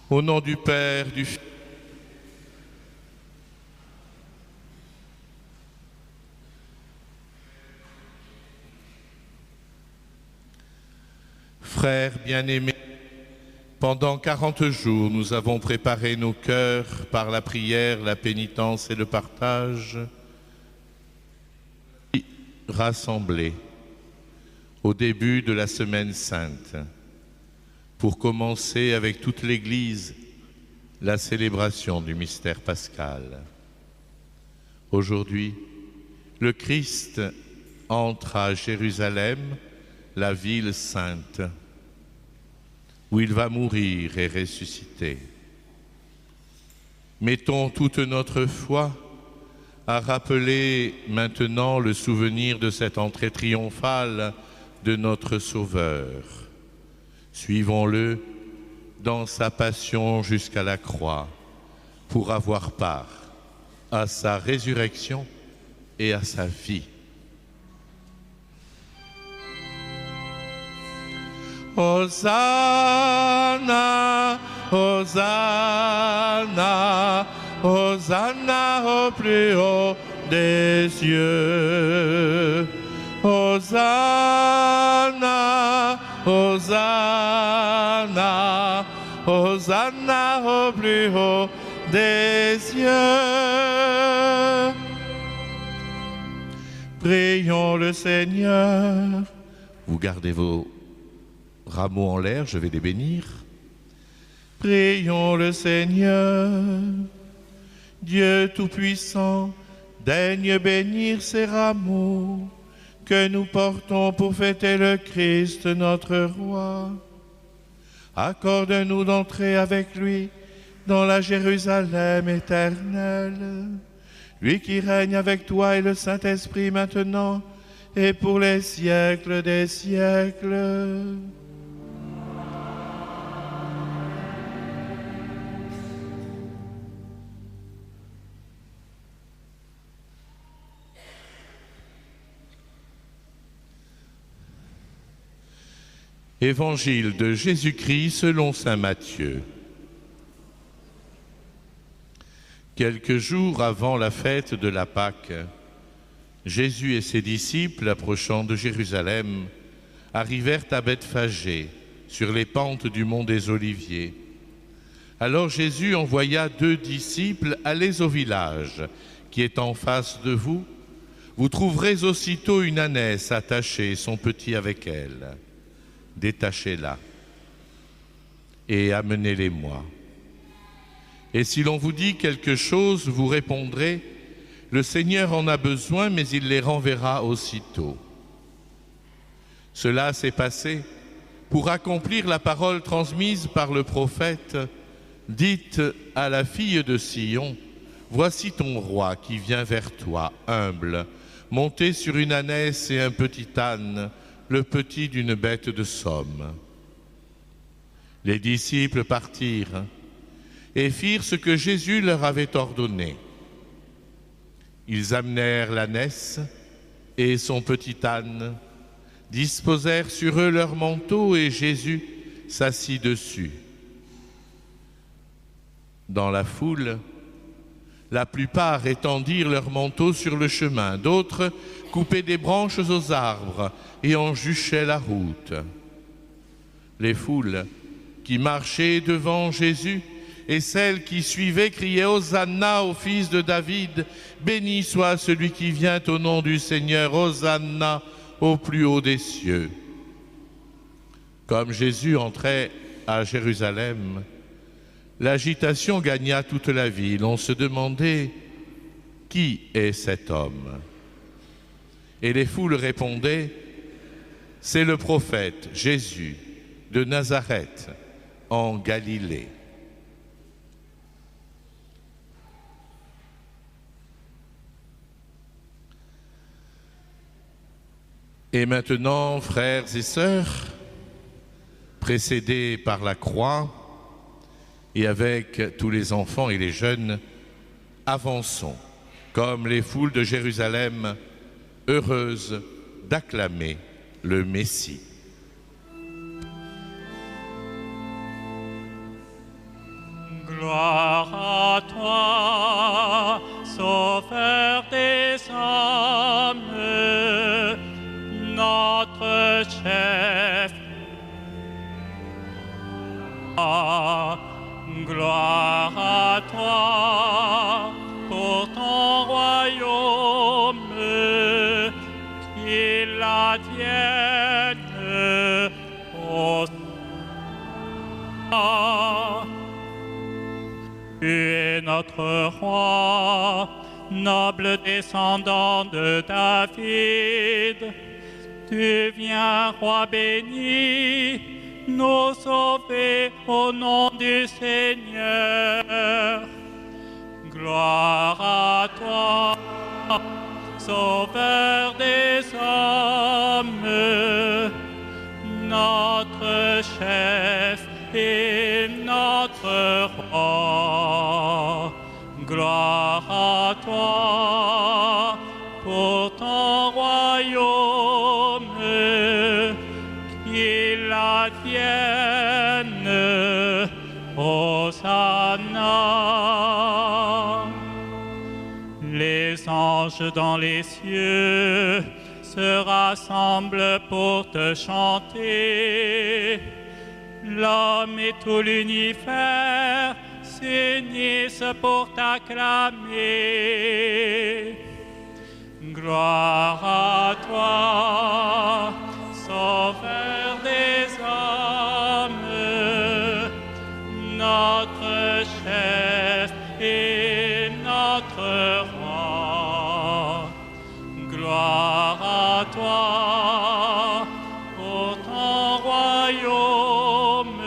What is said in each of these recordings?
Au nom du Père, du Fils. Frères bien-aimés, pendant 40 jours, nous avons préparé nos cœurs par la prière, la pénitence et le partage, rassemblés au début de la Semaine Sainte, pour commencer avec toute l'Église la célébration du mystère pascal. Aujourd'hui, le Christ entre à Jérusalem, la ville sainte, où il va mourir et ressusciter. Mettons toute notre foi à rappeler maintenant le souvenir de cette entrée triomphale de notre Sauveur. Suivons-le dans sa passion jusqu'à la croix pour avoir part à sa résurrection et à sa vie. Hosanna, Hosanna, Hosanna au plus haut des cieux. Hosanna, Hosanna, Hosanna au plus haut des cieux. Prions le Seigneur. Vous gardez vos rameaux en l'air, je vais les bénir. Prions le Seigneur. Dieu Tout-Puissant, daigne bénir ces rameaux que nous portons pour fêter le Christ, notre Roi. Accorde-nous d'entrer avec lui dans la Jérusalem éternelle, lui qui règne avec toi et le Saint-Esprit maintenant et pour les siècles des siècles. Évangile de Jésus-Christ selon saint Matthieu. Quelques jours avant la fête de la Pâque, Jésus et ses disciples, approchant de Jérusalem, arrivèrent à Bethphagée, sur les pentes du mont des Oliviers. Alors Jésus envoya 2 disciples, « Allez au village qui est en face de vous. Vous trouverez aussitôt une ânesse attachée, son petit avec elle. Détachez-la et amenez-les-moi. Et si l'on vous dit quelque chose, vous répondrez, le Seigneur en a besoin, mais il les renverra aussitôt. » Cela s'est passé pour accomplir la parole transmise par le prophète. Dites à la fille de Sion, voici ton roi qui vient vers toi, humble, monté sur une ânesse et un petit âne, le petit d'une bête de somme. Les disciples partirent et firent ce que Jésus leur avait ordonné. Ils amenèrent l'ânesse et son petit âne, disposèrent sur eux leurs manteaux et Jésus s'assit dessus. Dans la foule, la plupart étendirent leurs manteaux sur le chemin, d'autres coupaient des branches aux arbres et en juchaient la route. Les foules qui marchaient devant Jésus et celles qui suivaient criaient « Hosanna au fils de David, béni soit celui qui vient au nom du Seigneur, Hosanna au plus haut des cieux. » Comme Jésus entrait à Jérusalem, l'agitation gagna toute la ville. On se demandait « Qui est cet homme ?» Et les foules répondaient « C'est le prophète Jésus de Nazareth en Galilée. » Et maintenant, frères et sœurs, précédés par la croix et avec tous les enfants et les jeunes, avançons comme les foules de Jérusalem, heureuses d'acclamer le Messie. Gloire à toi pour ton royaume, qu'il advienne au Tu es notre roi, noble descendant de David. Tu viens, roi béni, nous sauver au nom du Seigneur. Gloire à toi, Sauveur des hommes, notre chef et notre roi. Gloire à toi pour ton royaume, qu'il advienne, Hosanna. Les anges dans les cieux se rassemblent pour te chanter. L'homme et tout l'univers s'unissent pour t'acclamer. Gloire à toi, Sauveur des hommes, notre chef et notre roi. Gloire à toi pour ton royaume,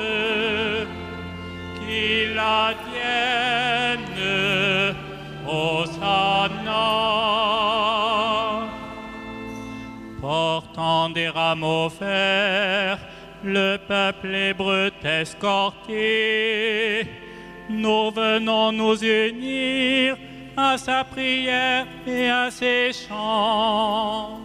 qu'il advienne, Hosanna. Portant des rameaux verts, le peuple hébreu t'escorter. Nous venons nous unir à sa prière et à ses chants.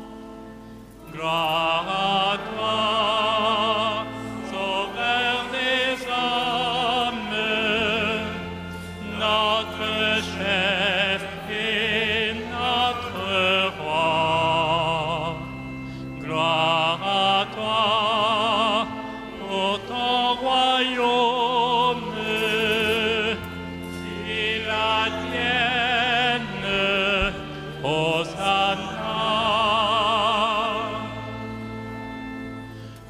Gloire à toi, Sauveur des hommes, notre chef et notre roi. Gloire à toi pour ton royaume, qu'il advienne, Hosanna.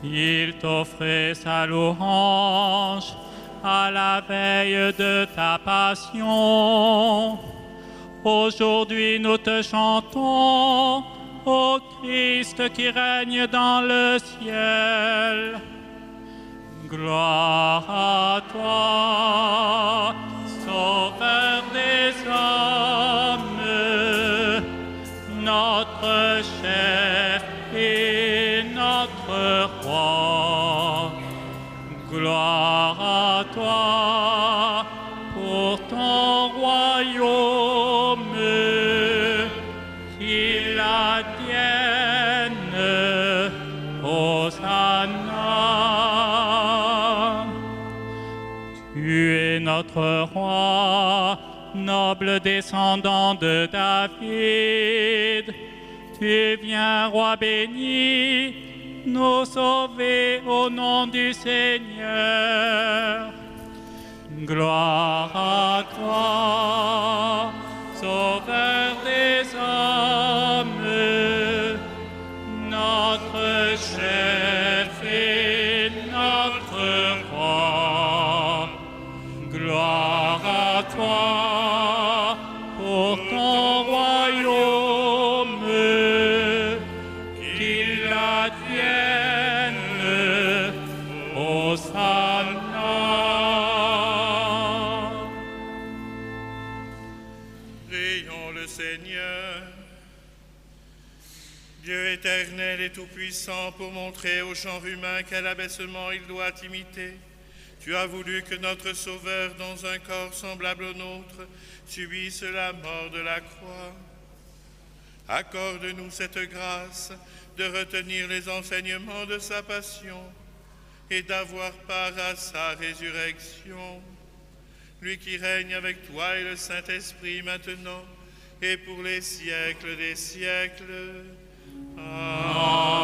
Il t'offrait sa louange à la veille de ta passion. Aujourd'hui nous te chantons, ô Christ qui règne dans le ciel. Gloire à toi, Sauveur des hommes, notre chef et notre roi. Gloire à toi pour ton royaume, qu'il advienne, Hosanna. Tu es notre roi, noble descendant de David. Tu viens, roi béni, nous sauver au nom du Seigneur. Gloire à toi, Sauveur des hommes, notre chef et notre roi. Gloire à toi pour ton royaume, qu'il advienne, Hosanna. Prions le Seigneur. Dieu éternel et tout-puissant, pour montrer au genre humain quel abaissement il doit imiter, tu as voulu que notre Sauveur, dans un corps semblable au nôtre, subisse la mort de la croix. Accorde-nous cette grâce de retenir les enseignements de sa passion et d'avoir part à sa résurrection. Lui qui règne avec toi et le Saint-Esprit maintenant et pour les siècles des siècles. Amen.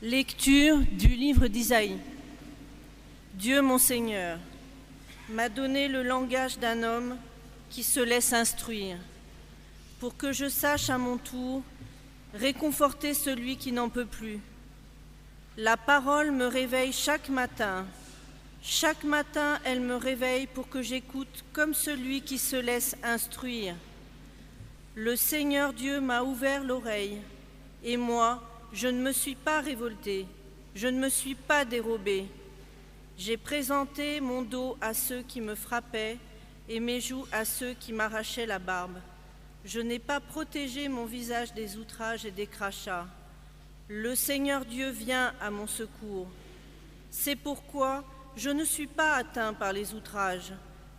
Lecture du livre d'Isaïe. Dieu, mon Seigneur, m'a donné le langage d'un homme qui se laisse instruire, pour que je sache à mon tour réconforter celui qui n'en peut plus. La parole me réveille chaque matin. Chaque matin, elle me réveille pour que j'écoute comme celui qui se laisse instruire. Le Seigneur Dieu m'a ouvert l'oreille, et moi, je ne me suis pas révoltée, je ne me suis pas dérobée. J'ai présenté mon dos à ceux qui me frappaient et mes joues à ceux qui m'arrachaient la barbe. Je n'ai pas protégé mon visage des outrages et des crachats. Le Seigneur Dieu vient à mon secours. C'est pourquoi je ne suis pas atteint par les outrages.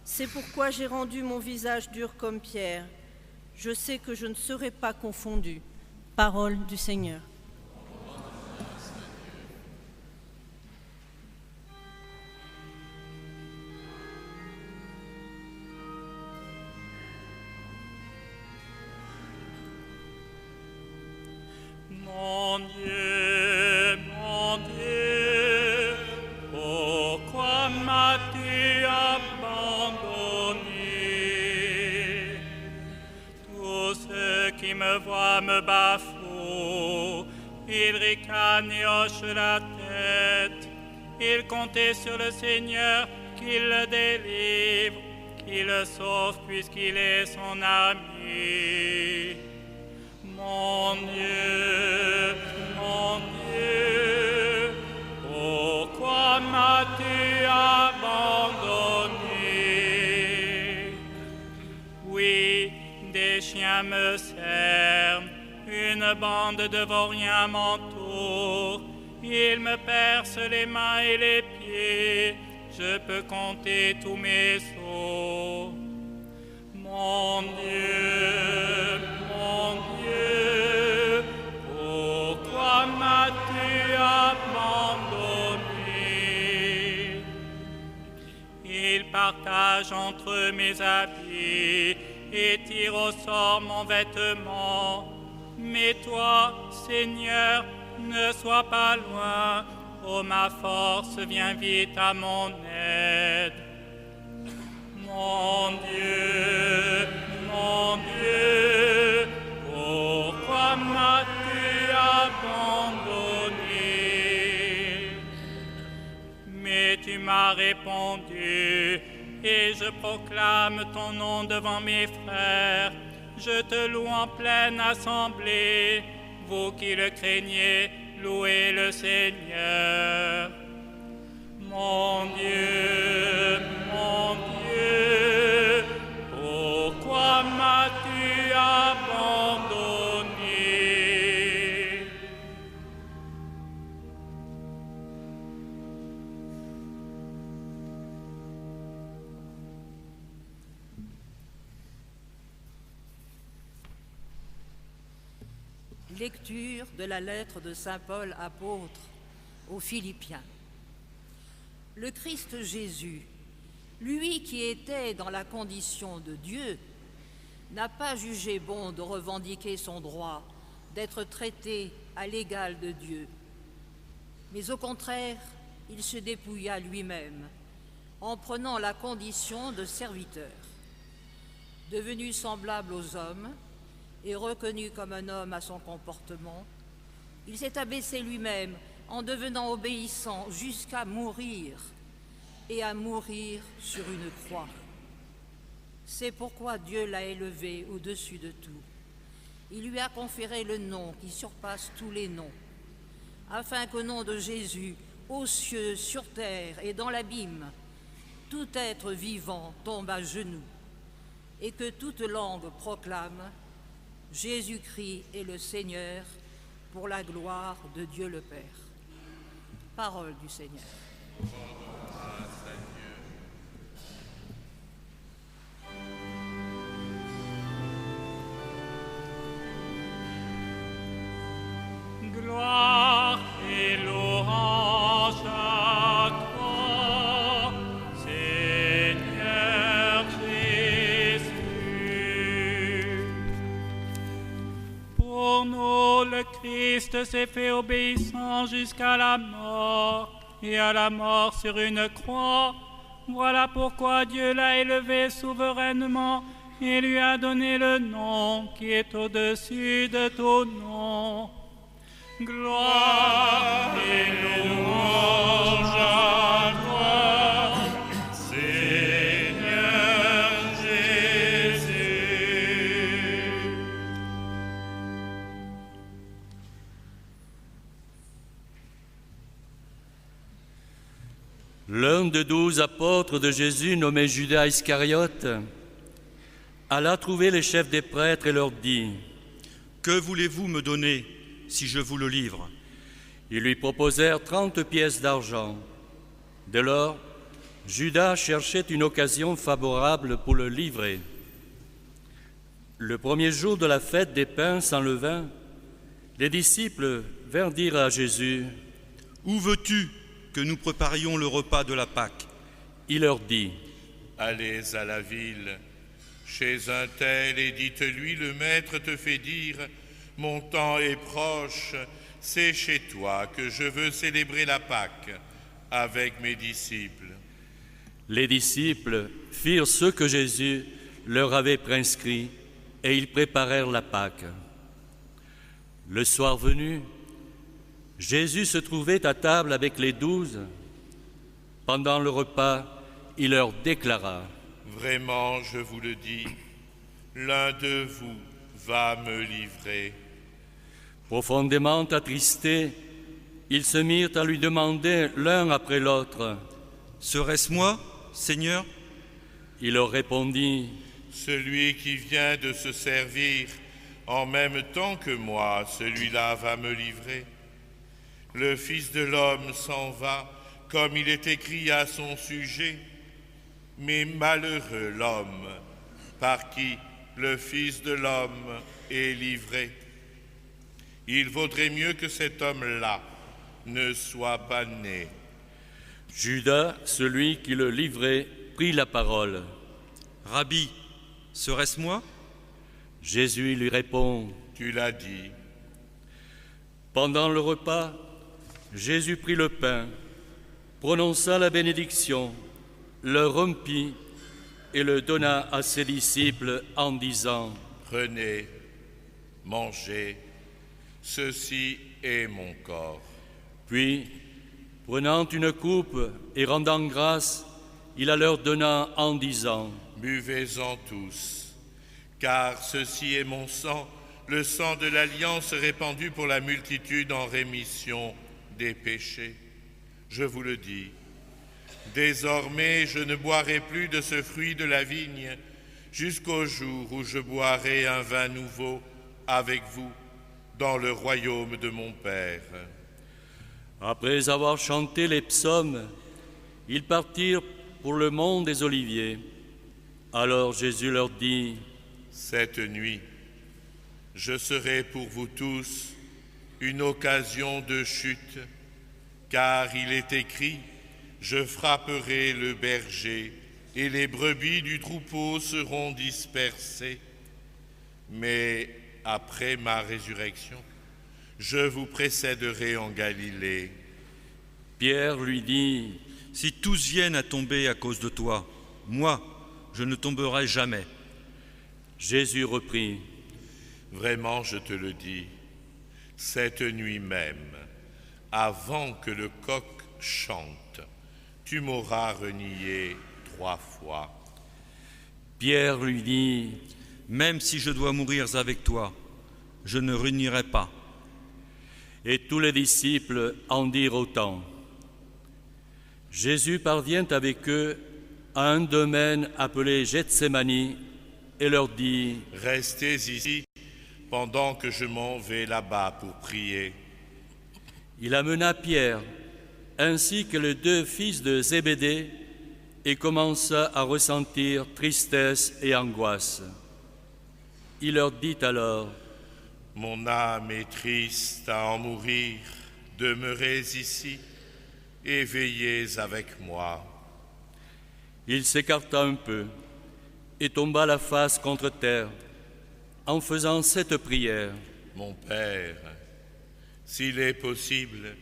C'est pourquoi j'ai rendu mon visage dur comme pierre. Je sais que je ne serai pas confondu. Parole du Seigneur. Mon Dieu, pourquoi m'as-tu abandonné? Tous ceux qui me voient me bafouent, ils ricanent et hochent la tête. Ils comptaient sur le Seigneur qu'il le délivre, qu'il le sauve puisqu'il est son ami. Mon Dieu, pourquoi m'as-tu abandonné? Oui, des chiens me cernent, une bande de vauriens m'entoure. Ils me percent les mains et les pieds, je peux compter tous mes sauts. Mon Dieu, pourquoi m'as-tu abandonné? Ils partagent entre mes habits et tirent au sort mon vêtement. Mais toi, Seigneur, ne sois pas loin. Oh, ma force, viens vite à mon aide. Mon Dieu, pourquoi m'as-tu abandonné? Mais tu m'as répondu, et je proclame ton nom devant mes frères. Je te loue en pleine assemblée, vous qui le craignez, louez le Seigneur. Mon Dieu, pourquoi m'as-tu abandonné? Lecture de la lettre de saint Paul apôtre aux Philippiens. Le Christ Jésus, lui qui était dans la condition de Dieu, n'a pas jugé bon de revendiquer son droit d'être traité à l'égal de Dieu. Mais au contraire, il se dépouilla lui-même en prenant la condition de serviteur. Devenu semblable aux hommes et reconnu comme un homme à son comportement, il s'est abaissé lui-même en devenant obéissant jusqu'à mourir, et à mourir sur une croix. C'est pourquoi Dieu l'a élevé au-dessus de tout. Il lui a conféré le nom qui surpasse tous les noms, afin qu'au nom de Jésus, aux cieux, sur terre et dans l'abîme, tout être vivant tombe à genoux, et que toute langue proclame « Jésus-Christ est le Seigneur, pour la gloire de Dieu le Père ». Parole du Seigneur. Gloire et louange à toi, Seigneur Jésus. Pour nous, le Christ s'est fait obéissant jusqu'à la mort, et à la mort sur une croix. Voilà pourquoi Dieu l'a élevé souverainement et lui a donné le nom qui est au-dessus de tout nom. Gloire et louange à toi, Seigneur Jésus. L'un des 12 apôtres de Jésus, nommé Judas Iscariote, alla trouver les chefs des prêtres et leur dit : « Que voulez-vous me donner si je vous le livre ?» Ils lui proposèrent 30 pièces d'argent. Dès lors, Judas cherchait une occasion favorable pour le livrer. Le premier jour de la fête des pains sans levain, les disciples vinrent dire à Jésus : « Où veux-tu que nous préparions le repas de la Pâque ?» Il leur dit : « Allez à la ville, chez un tel, et dites-lui, le Maître te fait dire, mon temps est proche, c'est chez toi que je veux célébrer la Pâque avec mes disciples. » Les disciples firent ce que Jésus leur avait prescrit, et ils préparèrent la Pâque. Le soir venu, Jésus se trouvait à table avec les 12. Pendant le repas, il leur déclara : « Vraiment, je vous le dis, l'un de vous va me livrer. » Profondément attristés, ils se mirent à lui demander l'un après l'autre : « Serait-ce moi, Seigneur ?» Il leur répondit : « Celui qui vient de se servir en même temps que moi, celui-là va me livrer. Le Fils de l'homme s'en va, comme il est écrit à son sujet. Mais malheureux l'homme par qui le Fils de l'homme est livré. Il vaudrait mieux que cet homme-là ne soit pas né. » Judas, celui qui le livrait, prit la parole. « Rabbi, serait-ce moi ?» Jésus lui répond : « Tu l'as dit. » Pendant le repas, Jésus prit le pain, prononça la bénédiction, le rompit et le donna à ses disciples en disant : « Prenez, mangez, ceci est mon corps. » Puis, prenant une coupe et rendant grâce, il la leur donna en disant : « Buvez-en tous, car ceci est mon sang, le sang de l'Alliance répandu pour la multitude en rémission des péchés. Je vous le dis, désormais je ne boirai plus de ce fruit de la vigne jusqu'au jour où je boirai un vin nouveau avec vous dans le royaume de mon Père. » Après avoir chanté les psaumes, ils partirent pour le mont des Oliviers. Alors Jésus leur dit : « Cette nuit, je serai pour vous tous une occasion de chute, car il est écrit : je frapperai le berger et les brebis du troupeau seront dispersées. Mais après ma résurrection, je vous précéderai en Galilée. » Pierre lui dit : « Si tous viennent à tomber à cause de toi, moi, je ne tomberai jamais. » Jésus reprit : « Vraiment, je te le dis, cette nuit même, avant que le coq chante, tu m'auras renié 3 fois. » Pierre lui dit : « Même si je dois mourir avec toi, je ne renierai pas. » Et tous les disciples en dirent autant. Jésus parvient avec eux à un domaine appelé Gethsémani et leur dit : « Restez ici pendant que je m'en vais là-bas pour prier. » Il amena Pierre ainsi que les 2 fils de Zébédée et commença à ressentir tristesse et angoisse. Il leur dit alors : « Mon âme est triste à en mourir, demeurez ici et veillez avec moi. » Il s'écarta un peu et tomba la face contre terre en faisant cette prière : « Mon Père, S'il est possible,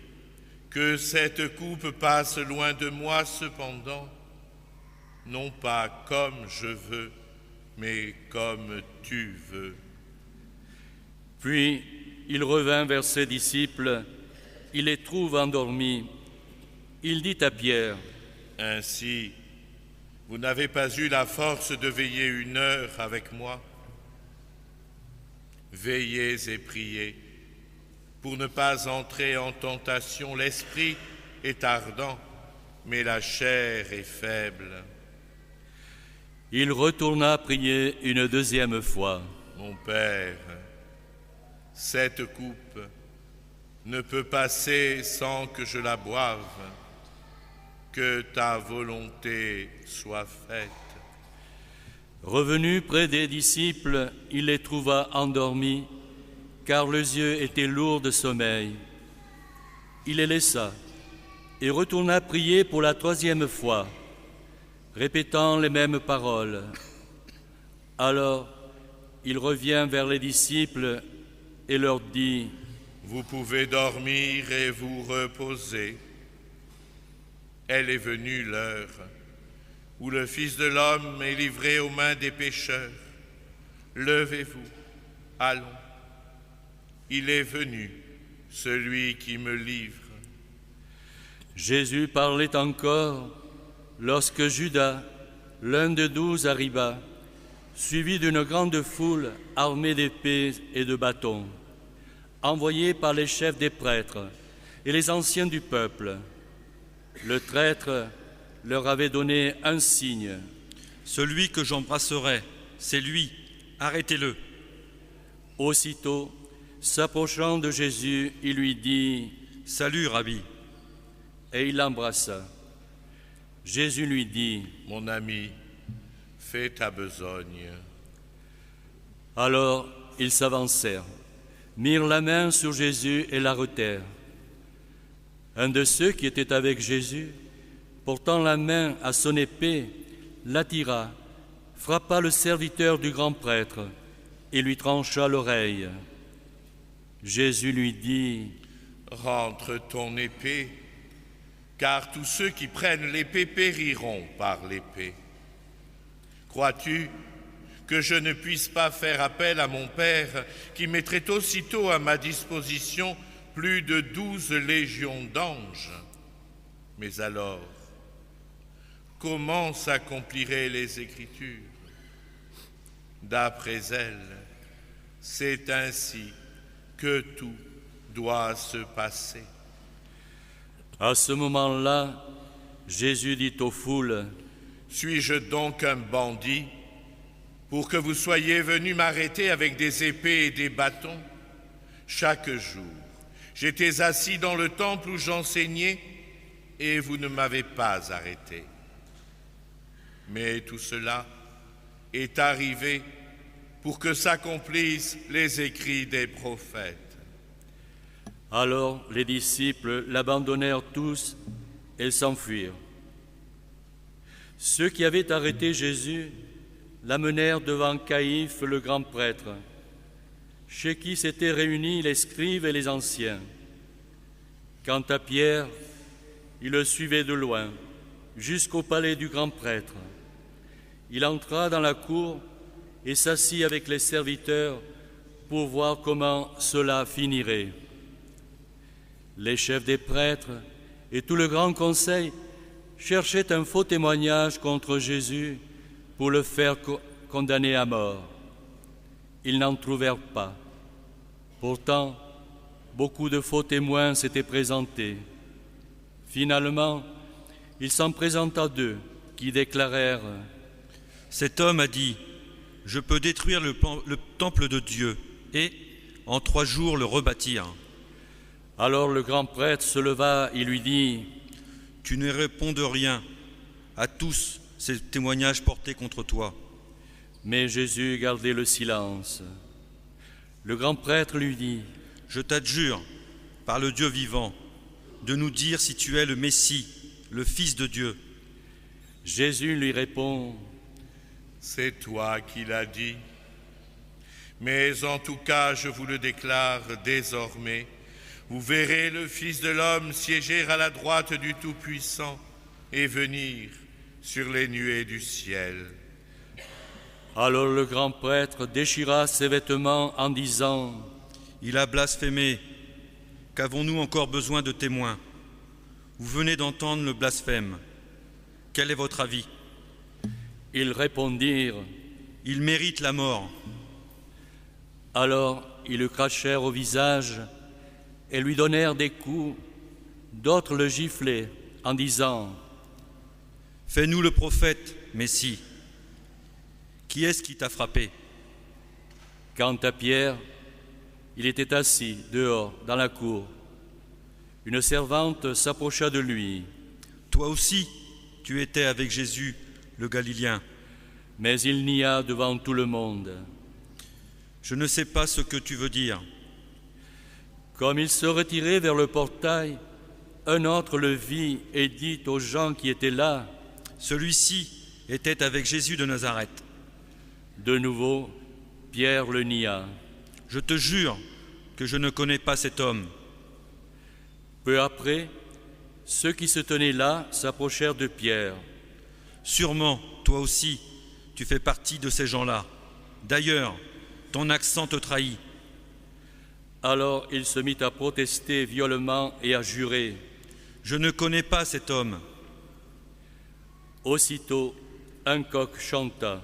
que cette coupe passe loin de moi cependant, non pas comme je veux, mais comme tu veux. » Puis il revint vers ses disciples, il les trouve endormis. Il dit à Pierre, « Ainsi, vous n'avez pas eu la force de veiller 1 heure avec moi. Veillez et priez, pour ne pas entrer en tentation. L'esprit est ardent, mais la chair est faible. » Il retourna prier une 2e fois. « Mon Père, cette coupe ne peut passer sans que je la boive. Que ta volonté soit faite. » Revenu près des disciples, il les trouva endormis, car leurs yeux étaient lourds de sommeil. Il les laissa et retourna prier pour la 3e fois, répétant les mêmes paroles. Alors, il revient vers les disciples et leur dit, « Vous pouvez dormir et vous reposer. Elle est venue l'heure où le Fils de l'homme est livré aux mains des pécheurs. Levez-vous, allons. Il est venu, celui qui me livre. » Jésus parlait encore lorsque Judas, l'un des 12, arriva, suivi d'une grande foule armée d'épées et de bâtons, envoyée par les chefs des prêtres et les anciens du peuple. Le traître leur avait donné un signe. « Celui que j'embrasserai, c'est lui, arrêtez-le. » Aussitôt, s'approchant de Jésus, il lui dit, « Salut, Rabbi !» Et il l'embrassa. Jésus lui dit, « Mon ami, fais ta besogne. » Alors ils s'avancèrent, mirent la main sur Jésus et l'arrêtèrent. Un de ceux qui étaient avec Jésus, portant la main à son épée, l'attira, frappa le serviteur du grand prêtre et lui trancha l'oreille. Jésus lui dit, « Rentre ton épée, car tous ceux qui prennent l'épée périront par l'épée. Crois-tu que je ne puisse pas faire appel à mon Père qui mettrait aussitôt à ma disposition plus de 12 légions d'anges? Mais alors, comment s'accompliraient les Écritures? D'après elles, c'est ainsi que tout doit se passer. » À ce moment-là, Jésus dit aux foules, « Suis-je donc un bandit pour que vous soyez venus m'arrêter avec des épées et des bâtons? Chaque jour, j'étais assis dans le temple où j'enseignais et vous ne m'avez pas arrêté. Mais tout cela est arrivé pour que s'accomplissent les écrits des prophètes. » Alors les disciples l'abandonnèrent tous et s'enfuirent. Ceux qui avaient arrêté Jésus l'amenèrent devant Caïphe, le grand prêtre, chez qui s'étaient réunis les scribes et les anciens. Quant à Pierre, il le suivait de loin, jusqu'au palais du grand prêtre. Il entra dans la cour et s'assit avec les serviteurs pour voir comment cela finirait. Les chefs des prêtres et tout le grand conseil cherchaient un faux témoignage contre Jésus pour le faire condamner à mort. Ils n'en trouvèrent pas. Pourtant, beaucoup de faux témoins s'étaient présentés. Finalement, il s'en présenta 2 qui déclarèrent « Cet homme a dit, je peux détruire le temple de Dieu et, en 3 jours, le rebâtir. » Alors le grand prêtre se leva et lui dit « Tu ne réponds de rien à tous ces témoignages portés contre toi. » Mais Jésus gardait le silence. Le grand prêtre lui dit « Je t'adjure, par le Dieu vivant, de nous dire si tu es le Messie, le Fils de Dieu. » Jésus lui répond « C'est toi qui l'as dit. Mais en tout cas, je vous le déclare désormais, Vous verrez le Fils de l'homme siéger à la droite du Tout-Puissant et venir sur les nuées du ciel. » Alors le grand prêtre déchira ses vêtements en disant : « Il a blasphémé. Qu'avons-nous encore besoin de témoins? Vous venez d'entendre le blasphème. Quel est votre avis ?» Ils répondirent : « Il mérite la mort. » Alors ils le crachèrent au visage et lui donnèrent des coups. D'autres le giflaient en disant : « Fais-nous le prophète, Messie. Qui est-ce qui t'a frappé ?» Quant à Pierre, il était assis dehors dans la cour. Une servante s'approcha de lui. « Toi aussi, tu étais avec Jésus, le Galiléen. » Mais il nia devant tout le monde. « Je ne sais pas ce que tu veux dire. » Comme il se retirait vers le portail, un autre le vit et dit aux gens qui étaient là : « Celui-ci était avec Jésus de Nazareth. » De nouveau, Pierre le nia. « Je te jure que je ne connais pas cet homme. » Peu après, ceux qui se tenaient là s'approchèrent de Pierre. « Sûrement, toi aussi, tu fais partie de ces gens-là. D'ailleurs, ton accent te trahit. » Alors il se mit à protester violemment et à jurer : « Je ne connais pas cet homme. » Aussitôt, un coq chanta.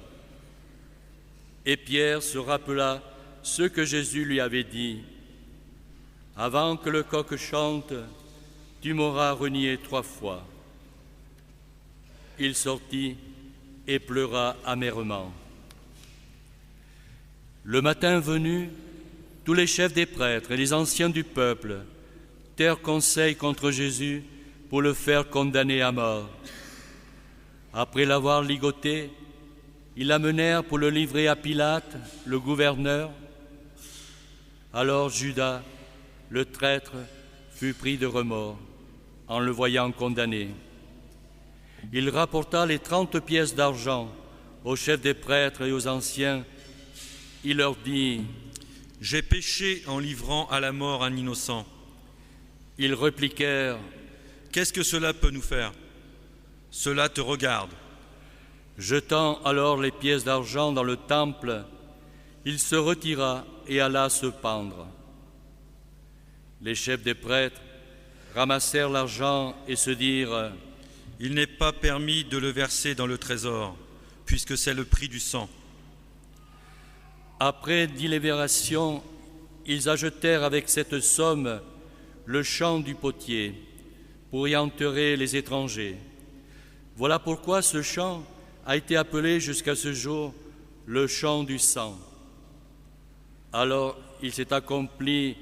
Et Pierre se rappela ce que Jésus lui avait dit : « Avant que le coq chante, tu m'auras renié 3 fois. » Il sortit et pleura amèrement. Le matin venu, tous les chefs des prêtres et les anciens du peuple tinrent conseil contre Jésus pour le faire condamner à mort. Après l'avoir ligoté, ils l'amenèrent pour le livrer à Pilate, le gouverneur. Alors Judas, le traître, fut pris de remords en le voyant condamné. Il rapporta les 30 pièces d'argent aux chefs des prêtres et aux anciens. Il leur dit : « J'ai péché en livrant à la mort un innocent. » Ils répliquèrent : « Qu'est-ce que cela peut nous faire? Cela te regarde. » Jetant alors les pièces d'argent dans le temple, il se retira et alla se pendre. Les chefs des prêtres ramassèrent l'argent et se dirent : « Il n'est pas permis de le verser dans le trésor, puisque c'est le prix du sang. » Après délibération, ils ajoutèrent avec cette somme le champ du potier pour y enterrer les étrangers. Voilà pourquoi ce champ a été appelé jusqu'à ce jour le champ du sang. Alors il s'est accompli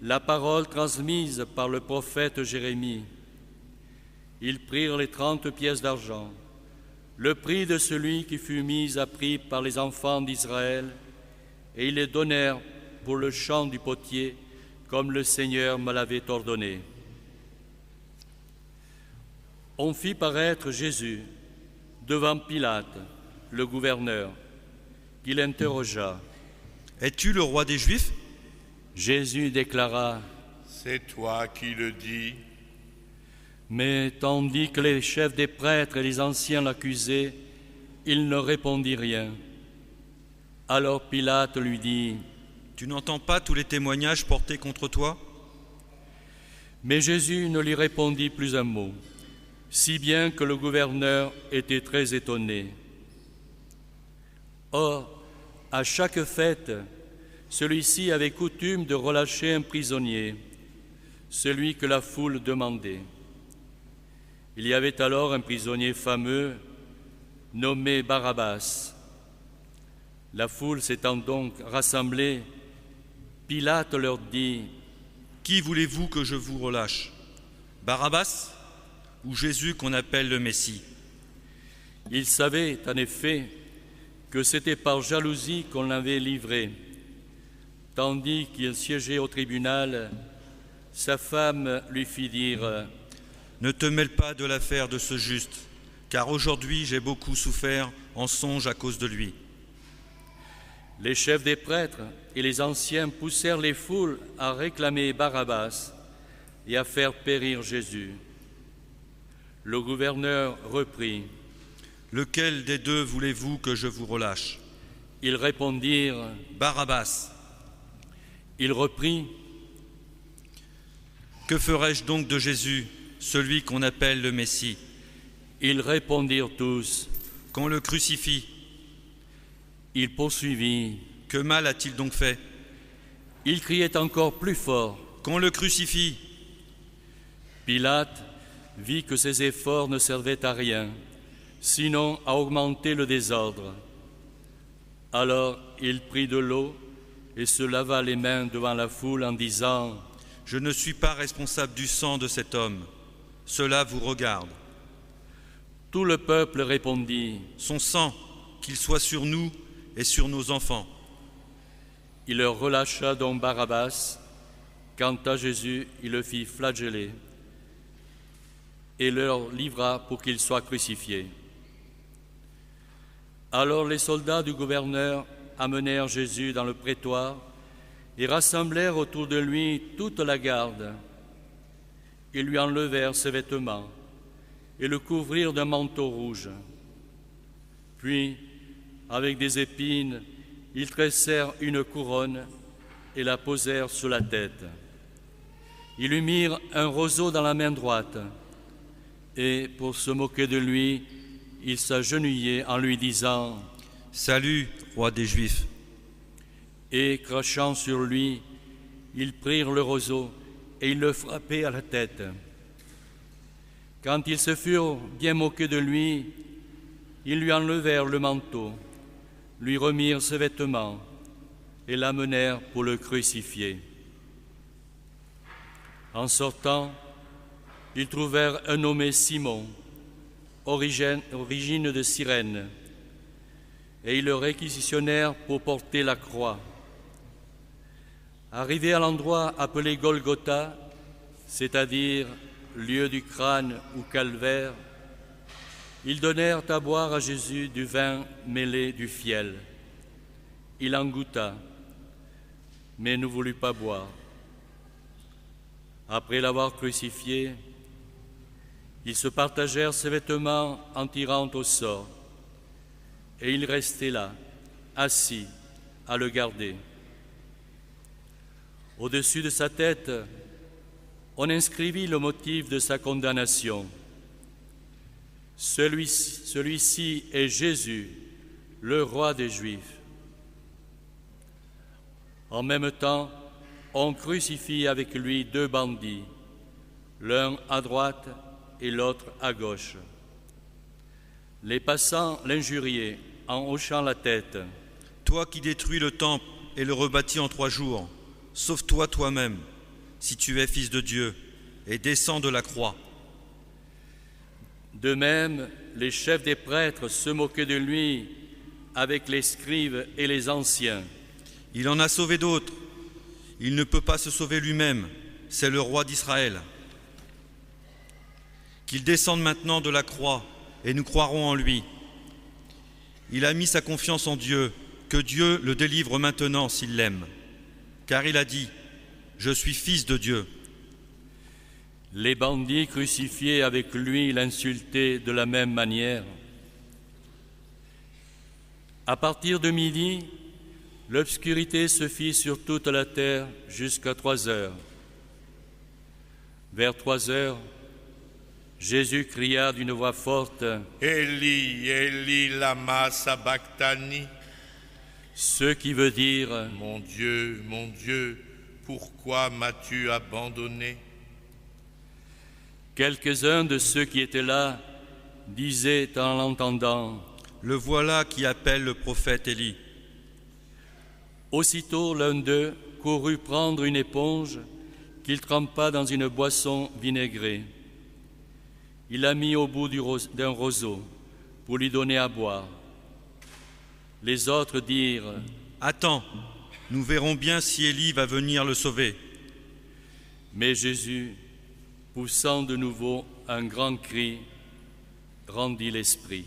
la parole transmise par le prophète Jérémie. Ils prirent les 30 pièces d'argent, le prix de celui qui fut mis à prix par les enfants d'Israël, et ils les donnèrent pour le champ du potier, comme le Seigneur me l'avait ordonné. On fit paraître Jésus devant Pilate, le gouverneur, qui l'interrogea. « Es-tu le roi des Juifs ?» Jésus déclara : « C'est toi qui le dis. » Mais tandis que les chefs des prêtres et les anciens l'accusaient, il ne répondit rien. Alors Pilate lui dit : « Tu n'entends pas tous les témoignages portés contre toi ?» Mais Jésus ne lui répondit plus un mot, si bien que le gouverneur était très étonné. Or, à chaque fête, celui-ci avait coutume de relâcher un prisonnier, celui que la foule demandait. Il y avait alors un prisonnier fameux nommé Barabbas. La foule s'étant donc rassemblée, Pilate leur dit : « Qui voulez-vous que je vous relâche ? Barabbas ou Jésus qu'on appelle le Messie ?» Il savait en effet que c'était par jalousie qu'on l'avait livré. Tandis qu'il siégeait au tribunal, sa femme lui fit dire : « Ne te mêle pas de l'affaire de ce juste, car aujourd'hui j'ai beaucoup souffert en songe à cause de lui. » Les chefs des prêtres et les anciens poussèrent les foules à réclamer Barabbas et à faire périr Jésus. Le gouverneur reprit. Lequel des deux voulez-vous que je vous relâche? Ils répondirent. Barabbas. Il reprit. Que ferai-je donc de Jésus, celui qu'on appelle le Messie? Ils répondirent tous. Qu'on le crucifie. Il poursuivit. Que mal a-t-il donc fait? Il criait encore plus fort. Qu'on le crucifie. Pilate vit que ses efforts ne servaient à rien, sinon à augmenter le désordre. Alors il prit de l'eau et se lava les mains devant la foule en disant : « Je ne suis pas responsable du sang de cet homme. Cela vous regarde. » Tout le peuple répondit : « Son sang, qu'il soit sur nous et sur nos enfants. » Il leur relâcha donc Barabbas. Quant à Jésus, il le fit flageller et leur livra pour qu'il soit crucifié. Alors les soldats du gouverneur amenèrent Jésus dans le prétoire et rassemblèrent autour de lui toute la garde. Ils lui enlevèrent ses vêtements et le couvrirent d'un manteau rouge. Puis, avec des épines, ils tressèrent une couronne et la posèrent sur la tête. Ils lui mirent un roseau dans la main droite et, pour se moquer de lui, ils s'agenouillaient en lui disant : « Salut, roi des Juifs !» Et, crachant sur lui, ils prirent le roseau et ils le frappaient à la tête. Quand ils se furent bien moqués de lui, ils lui enlevèrent le manteau, lui remirent ses vêtements et l'amenèrent pour le crucifier. En sortant, ils trouvèrent un nommé Simon, origine de Cyrène, et ils le réquisitionnèrent pour porter la croix. Arrivés à l'endroit appelé Golgotha, c'est-à-dire lieu du crâne ou calvaire, ils donnèrent à boire à Jésus du vin mêlé du fiel. Il en goûta, mais ne voulut pas boire. Après l'avoir crucifié, ils se partagèrent ses vêtements en tirant au sort, et il restait là, assis, à le garder. Au-dessus de sa tête, on inscrivit le motif de sa condamnation. Celui-ci est Jésus, le roi des Juifs. En même temps, on crucifie avec lui deux bandits, l'un à droite et l'autre à gauche. Les passants l'injuriaient en hochant la tête. « Toi qui détruis le temple et le rebâtis en 3 jours, sauve-toi toi-même, si tu es fils de Dieu, et descends de la croix. » De même, les chefs des prêtres se moquaient de lui avec les scribes et les anciens. « Il en a sauvé d'autres. Il ne peut pas se sauver lui-même. C'est le roi d'Israël. Qu'il descende maintenant de la croix et nous croirons en lui. Il a mis sa confiance en Dieu, que Dieu le délivre maintenant s'il l'aime. Car il a dit : je suis fils de Dieu. » Les bandits crucifiés avec lui l'insultaient de la même manière. À partir de midi, l'obscurité se fit sur toute la terre jusqu'à 3 heures. Vers 3 heures, Jésus cria d'une voix forte : « Eli, Eli, lama sabachthani » ce qui veut dire : mon Dieu, pourquoi m'as-tu abandonné » Quelques-uns de ceux qui étaient là disaient en l'entendant : « Le voilà qui appelle le prophète Élie. » Aussitôt l'un d'eux courut prendre une éponge qu'il trempa dans une boisson vinaigrée. Il la mit au bout d'un roseau pour lui donner à boire. Les autres dirent : « Attends, nous verrons bien si Élie va venir le sauver. » Mais Jésus, poussant de nouveau un grand cri, rendit l'esprit.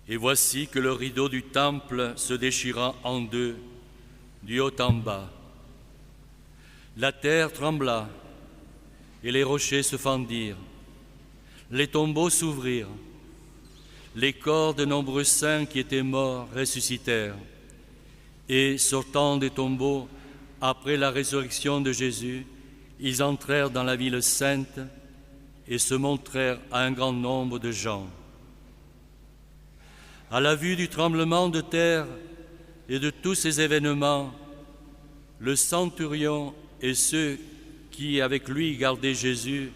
Et voici que le rideau du temple se déchira en deux, du haut en bas. La terre trembla, et les rochers se fendirent. Les tombeaux s'ouvrirent. Les corps de nombreux saints qui étaient morts ressuscitèrent. Et, sortant des tombeaux, après la résurrection de Jésus, ils entrèrent dans la ville sainte et se montrèrent à un grand nombre de gens. À la vue du tremblement de terre et de tous ces événements, le centurion et ceux qui, avec lui, gardaient Jésus,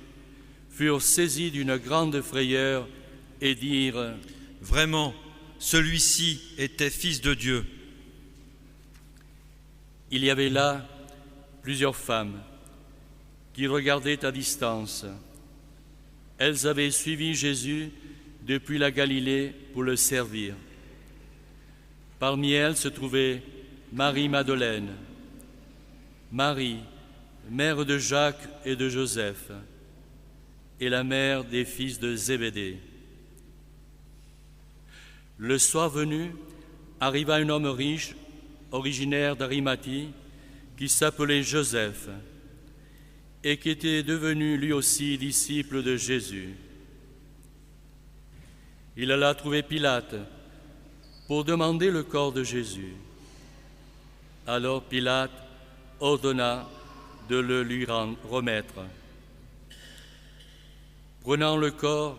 furent saisis d'une grande frayeur et dirent : « Vraiment, celui-ci était fils de Dieu. » Il y avait là plusieurs femmes qui regardaient à distance. Elles avaient suivi Jésus depuis la Galilée pour le servir. Parmi elles se trouvait Marie-Madeleine, Marie, mère de Jacques et de Joseph, et la mère des fils de Zébédée. Le soir venu, arriva un homme riche, originaire d'Arimathie, qui s'appelait Joseph, et qui était devenu lui aussi disciple de Jésus. Il alla trouver Pilate pour demander le corps de Jésus. Alors Pilate ordonna de le lui remettre. Prenant le corps,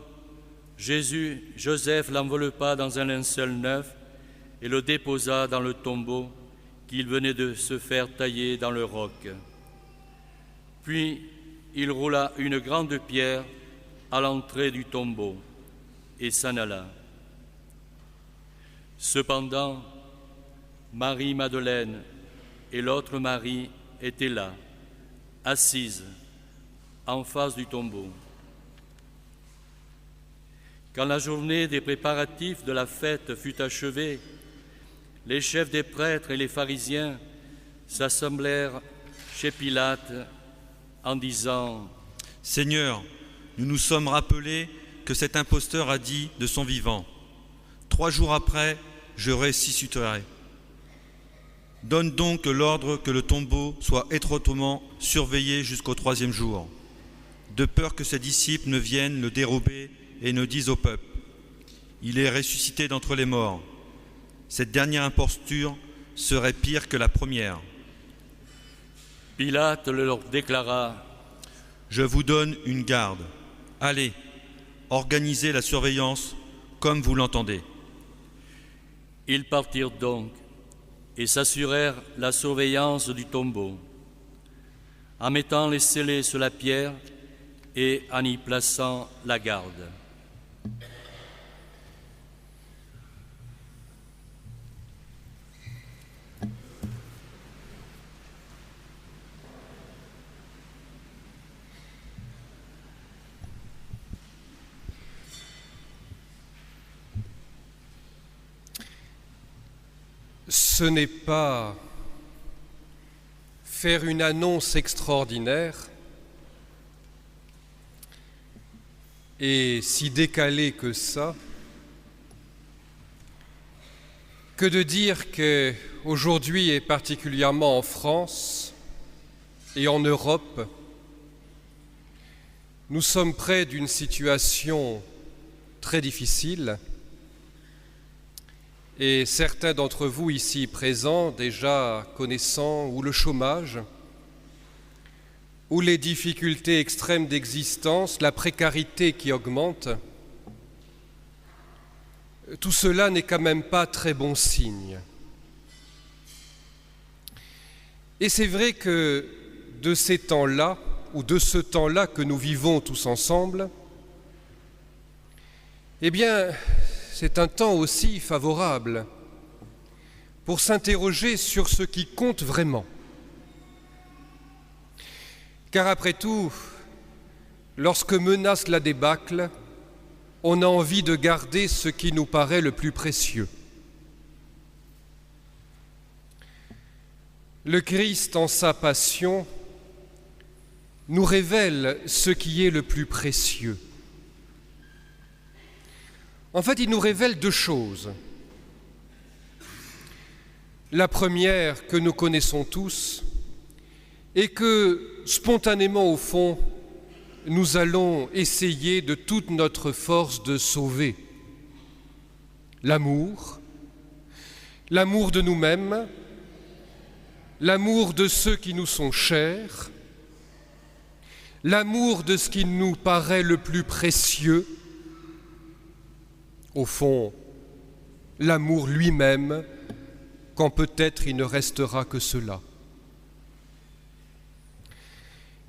Joseph l'enveloppa dans un linceul neuf et le déposa dans le tombeau qu'il venait de se faire tailler dans le roc. Puis il roula une grande pierre à l'entrée du tombeau et s'en alla. Cependant, Marie-Madeleine et l'autre Marie étaient là, assises, en face du tombeau. Quand la journée des préparatifs de la fête fut achevée, les chefs des prêtres et les pharisiens s'assemblèrent chez Pilate en disant : « Seigneur, nous nous sommes rappelés que cet imposteur a dit de son vivant : 3 jours après, je ressusciterai. Donne donc l'ordre que le tombeau soit étroitement surveillé jusqu'au 3e jour, de peur que ses disciples ne viennent le dérober et ne disent au peuple : il est ressuscité d'entre les morts. Cette dernière imposture serait pire que la première. » Pilate leur déclara : « Je vous donne une garde. Allez, organisez la surveillance comme vous l'entendez. » Ils partirent donc et s'assurèrent la surveillance du tombeau, en mettant les scellés sur la pierre et en y plaçant la garde. Ce n'est pas faire une annonce extraordinaire et si décalée que ça, que de dire qu'aujourd'hui, et particulièrement en France et en Europe, nous sommes près d'une situation très difficile. Et certains d'entre vous ici présents, déjà connaissant ou le chômage, ou les difficultés extrêmes d'existence, la précarité qui augmente, tout cela n'est quand même pas très bon signe. Et c'est vrai que de ces temps-là, ou de ce temps-là que nous vivons tous ensemble, eh bien, c'est un temps aussi favorable pour s'interroger sur ce qui compte vraiment. Car après tout, lorsque menace la débâcle, on a envie de garder ce qui nous paraît le plus précieux. Le Christ, en sa passion, nous révèle ce qui est le plus précieux. En fait, il nous révèle deux choses. La première, que nous connaissons tous, et que spontanément, au fond, nous allons essayer de toute notre force de sauver. L'amour de nous-mêmes, l'amour de ceux qui nous sont chers, l'amour de ce qui nous paraît le plus précieux, au fond, l'amour lui-même, quand peut-être il ne restera que cela.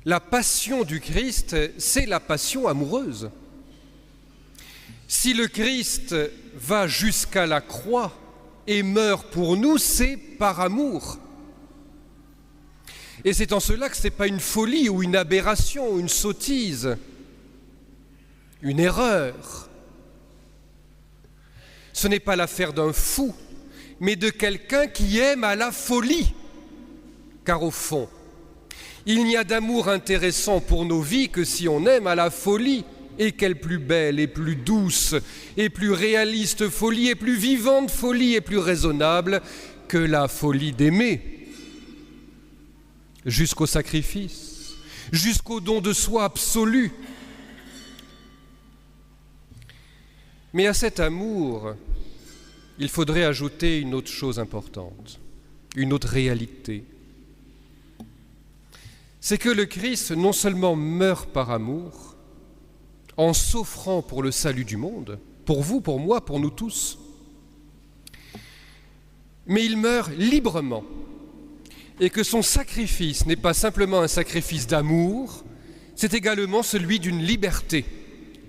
La passion du Christ, c'est la passion amoureuse. Si le Christ va jusqu'à la croix et meurt pour nous, c'est par amour. Et c'est en cela que ce n'est pas une folie ou une aberration ou une sottise, une erreur. Ce n'est pas l'affaire d'un fou, mais de quelqu'un qui aime à la folie. Car au fond, il n'y a d'amour intéressant pour nos vies que si on aime à la folie. Et quelle plus belle et plus douce et plus réaliste folie et plus vivante folie et plus raisonnable que la folie d'aimer. Jusqu'au sacrifice, jusqu'au don de soi absolu. Mais à cet amour, il faudrait ajouter une autre chose importante, une autre réalité. C'est que le Christ non seulement meurt par amour, en s'offrant pour le salut du monde, pour vous, pour moi, pour nous tous, mais il meurt librement, et que son sacrifice n'est pas simplement un sacrifice d'amour, c'est également celui d'une liberté.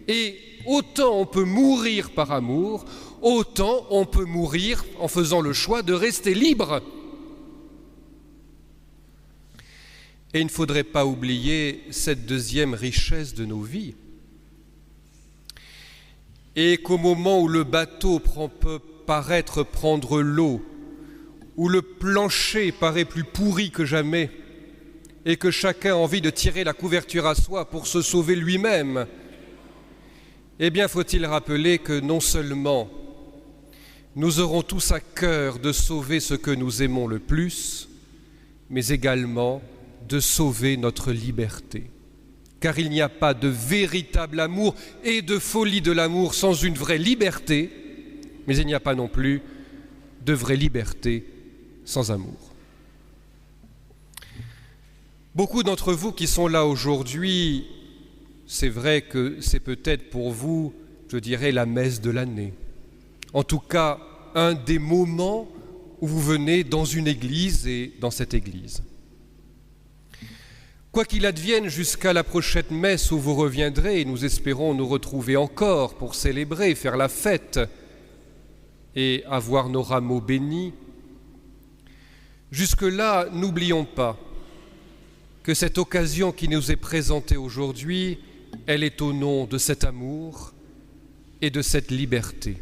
Et autant on peut mourir par amour, autant on peut mourir en faisant le choix de rester libre. Et il ne faudrait pas oublier cette deuxième richesse de nos vies. Et qu'au moment où le bateau peut paraître prendre l'eau, où le plancher paraît plus pourri que jamais, et que chacun a envie de tirer la couverture à soi pour se sauver lui-même, eh bien faut-il rappeler que non seulement nous aurons tous à cœur de sauver ce que nous aimons le plus, mais également de sauver notre liberté. Car il n'y a pas de véritable amour et de folie de l'amour sans une vraie liberté, mais il n'y a pas non plus de vraie liberté sans amour. Beaucoup d'entre vous qui sont là aujourd'hui, c'est vrai que c'est peut-être pour vous, je dirais, la messe de l'année. En tout cas, un des moments où vous venez dans une église et dans cette église. Quoi qu'il advienne jusqu'à la prochaine messe où vous reviendrez, et nous espérons nous retrouver encore pour célébrer, faire la fête et avoir nos rameaux bénis, jusque-là, n'oublions pas que cette occasion qui nous est présentée aujourd'hui, elle est au nom de cet amour et de cette liberté.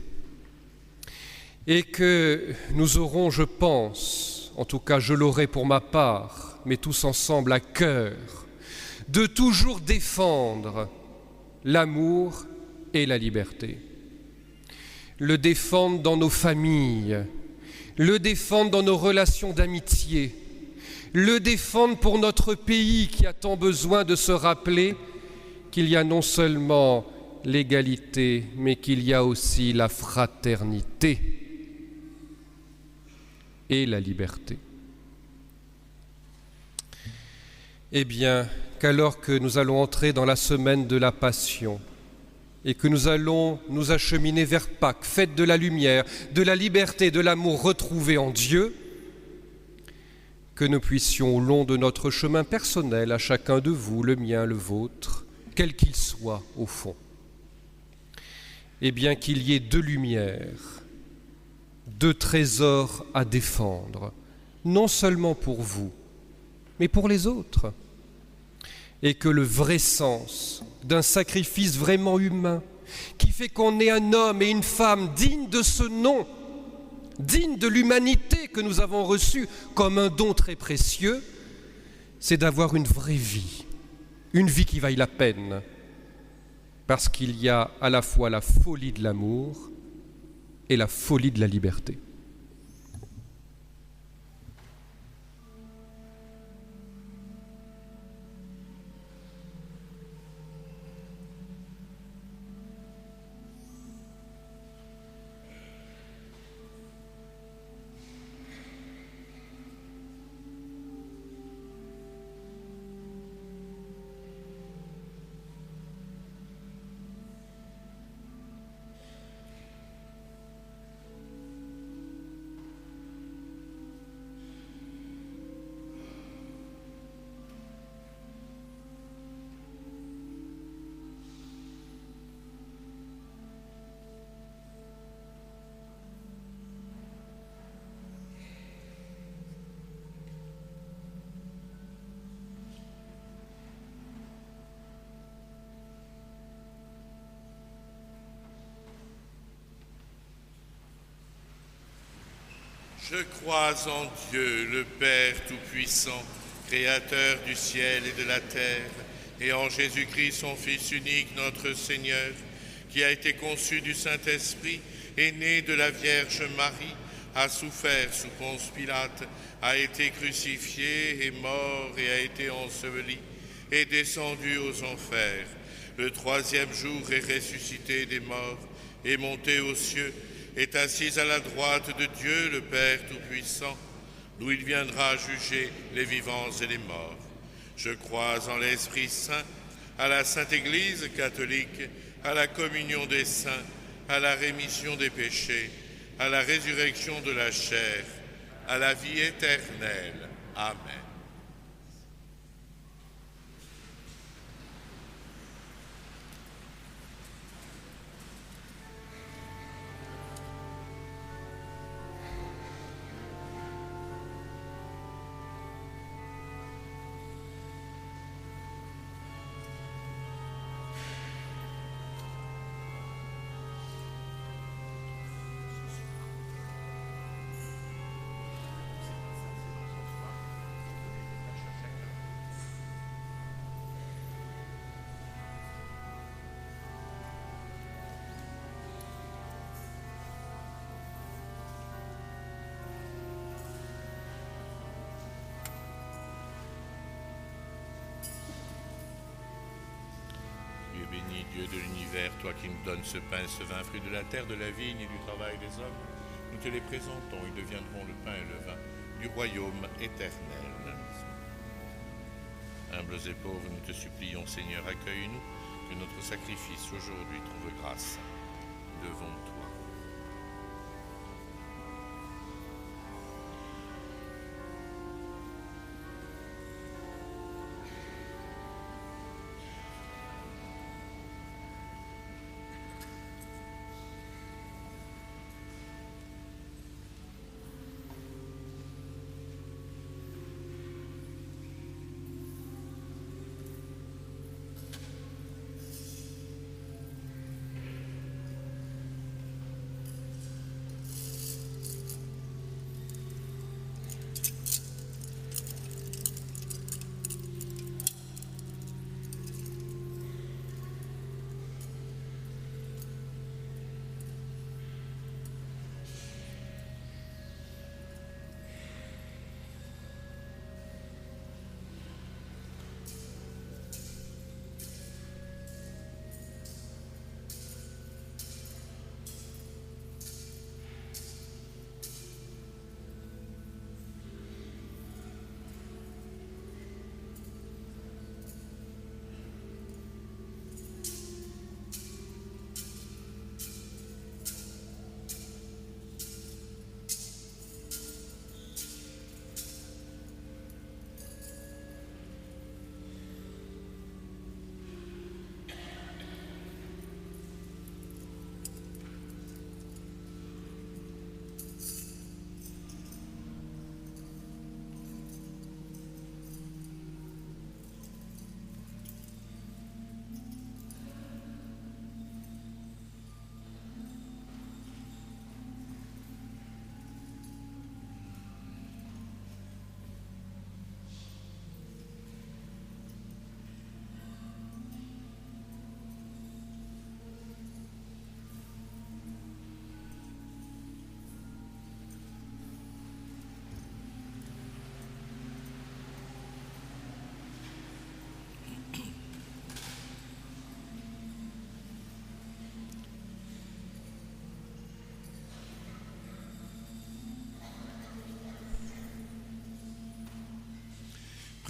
Et que nous aurons, je pense, en tout cas je l'aurai pour ma part, mais tous ensemble à cœur, de toujours défendre l'amour et la liberté. Le défendre dans nos familles, le défendre dans nos relations d'amitié, le défendre pour notre pays qui a tant besoin de se rappeler qu'il y a non seulement l'égalité, mais qu'il y a aussi la fraternité et la liberté. Eh bien, qu'alors que nous allons entrer dans la semaine de la Passion et que nous allons nous acheminer vers Pâques, fête de la lumière, de la liberté, de l'amour retrouvé en Dieu, que nous puissions, au long de notre chemin personnel, à chacun de vous, le mien, le vôtre, quel qu'il soit au fond, eh bien qu'il y ait deux lumières, deux trésors à défendre, non seulement pour vous, mais pour les autres. Et que le vrai sens d'un sacrifice vraiment humain, qui fait qu'on est un homme et une femme dignes de ce nom, dignes de l'humanité que nous avons reçue comme un don très précieux, c'est d'avoir une vraie vie, une vie qui vaille la peine. parce qu'il y a à la fois la folie de l'amour et la folie de la liberté. Je crois en Dieu, le Père Tout-Puissant, Créateur du ciel et de la terre, et en Jésus-Christ, son Fils unique, notre Seigneur, qui a été conçu du Saint-Esprit, est né de la Vierge Marie, a souffert sous Ponce Pilate, a été crucifié, est mort et a été enseveli, est descendu aux enfers. Le troisième jour est ressuscité des morts, est monté aux cieux, est assis à la droite de Dieu, le Père Tout-Puissant, d'où il viendra juger les vivants et les morts. Je crois en l'Esprit Saint, à la Sainte Église catholique, à la communion des saints, à la rémission des péchés, à la résurrection de la chair, à la vie éternelle. Amen. Béni Dieu de l'univers, toi qui nous donnes ce pain, ce vin, fruit de la terre, de la vigne et du travail des hommes, nous te les présentons, ils deviendront le pain et le vin du royaume éternel. Humbles et pauvres, nous te supplions, Seigneur, accueille-nous, que notre sacrifice aujourd'hui trouve grâce devant toi.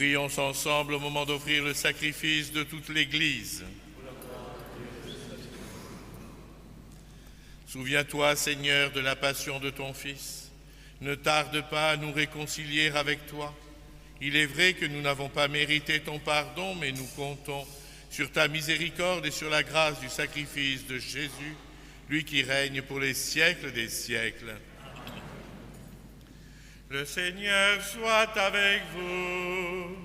Prions ensemble au moment d'offrir le sacrifice de toute l'Église. Souviens-toi, Seigneur, de la passion de ton Fils. Ne tarde pas à nous réconcilier avec toi. Il est vrai que nous n'avons pas mérité ton pardon, mais nous comptons sur ta miséricorde et sur la grâce du sacrifice de Jésus, lui qui règne pour les siècles des siècles. Le Seigneur soit avec vous.